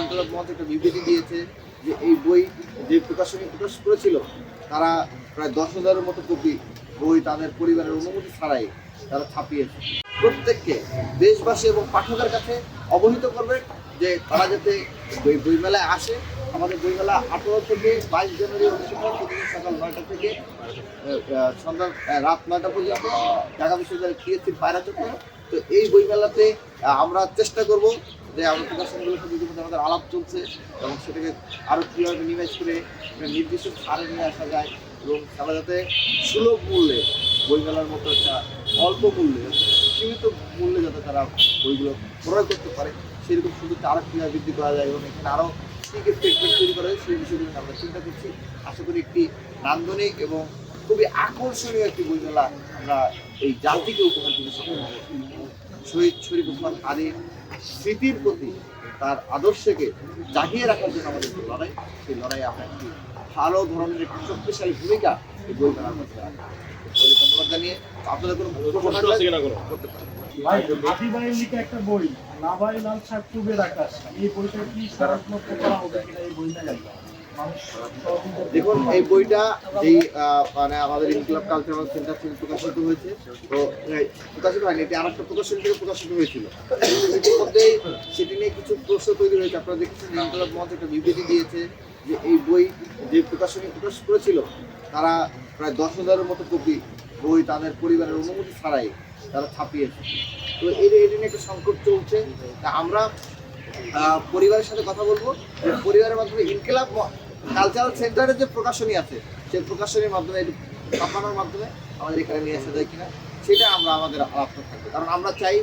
ইনকলাব মঞ্চ একটা বিবৃতি দিয়েছে যে এই বই যে প্রকাশ করেছিল তারা প্রায় 10,000-এর মতো কপি বই তাদের পরিবারের অনুমতি ছাড়াই তারা ছাপিয়েছে। প্রত্যেককে দেশবাসী এবং পাঠকের কাছে অবহিত করবে যে তারা যাতে বইমেলায় আসে। আমাদের বইমেলা 18 থেকে 22 জানুয়ারি অনুষ্ঠিত প্রতিদিন সকাল 9টা থেকে সন্ধ্যা রাত 9টা পর্যন্ত ঢাকা বিশ্ববিদ্যালয়ের টিএসসির পায়রা চত্বরে। তো এই বইমেলাতে আমরা চেষ্টা করব যে আমরা প্রকাশনগুলোর সাথে ইতিমধ্যে আমাদের আলাপ চলছে এবং সেটাকে আরও কীভাবে নিমেজ করে নির্দিষ্ট ছাড়ে নিয়ে আসা যায় এবং তারা যাতে সুলভ মূল্যে বইমেলার মতো একটা অল্প মূল্যে সীমিত মূল্যে যাতে তারা বইগুলো ক্রয় করতে পারে সেরকম সুযোগটা আরও কীভাবে বৃদ্ধি করা যায় এবং এখানে আরও কী কী স্টেটমেন্ট তৈরি করা যায় সেই বিষয়গুলো আমরা চিন্তা করছি। আশা করি একটি নান্দনিক এবং খুবই আকর্ষণীয় একটি বইমেলা আমরা এই জাতিকে উপহার দিতে সক্ষম হব। শহীদ শরীফ ওসমান আলীর স্মৃতির প্রতি তার আদর্শকে জাগিয়ে রাখার জন্য আমাদের যে লড়াই, সেই লড়াইয়ে আমরা একটি ভালো ধরনের একটি শক্তিশালী ভূমিকা এই বইমেলার মধ্যে রাখবো। ধন্যবাদ জানিয়ে আপনাদের কোনো করতে পারেন। ভাই আদিবাড়ির লিখে একটা বই নাভাই লাল শাক পূবের আকাশ, এই বইটা কি সরাসরি করা হবে কিনা এই বইটা লাগবে? দেখুন এই বইটা যেই মানে আমাদের ইনকিলাব কালচারাল সেন্টার থেকে প্রকাশিত হয়েছে, তো প্রকাশিত হয়নি, এটি আর একটা প্রকাশন থেকে প্রকাশিত হয়েছিল। ইতিমধ্যেই সেটি নিয়ে কিছু প্রশ্ন তৈরি হয়েছে। আপনারা দেখেছেন ইনকিলাব মঞ্চ একটা বিবৃতি দিয়েছে যে এই বই যে প্রকাশ করেছিল তারা প্রায় 10,000-এর মতো কপি বই তাদের পরিবারের অনুমতি ছাড়াই তারা ছাপিয়েছে। তো এটি নিয়ে একটা সংকট চলছে। তা আমরা পরিবারের সাথে কথা বলবো যে পরিবারের মাধ্যমে ইনকিলাব কালচারাল সেন্টারের যে প্রকাশনী আছে সেই প্রকাশনীর মাধ্যমে ছাপানোর মাধ্যমে আমাদের এখানে নিয়ে আসা যায় কিনা সেটা আমরা আমাদের আলাপ থাকবে। কারণ আমরা চাই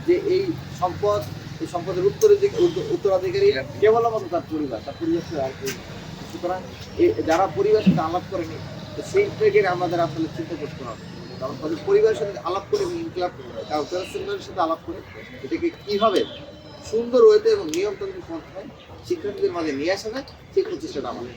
যে এই সম্পদের উত্তরাধিকারী কেবলমাত্র তার পরিবার আর কেউ। সুতরাং যারা পরিবারের সাথে আলাপ করেনি সেই থেকে আমাদের আসলে চিন্তা করতে হবে। কারণ তাদের পরিবারের সাথে আলাপ করে ইনকিলাব কালচারাল সেন্টারের সাথে আলাপ করে এটাকে কীভাবে সুন্দর হইতে এবং নিয়মতান্ত্রিক পন্থায় শিক্ষার্থীদের মাঝে নিয়ে আসা যায় সেই প্রচেষ্টাটা আমাদের।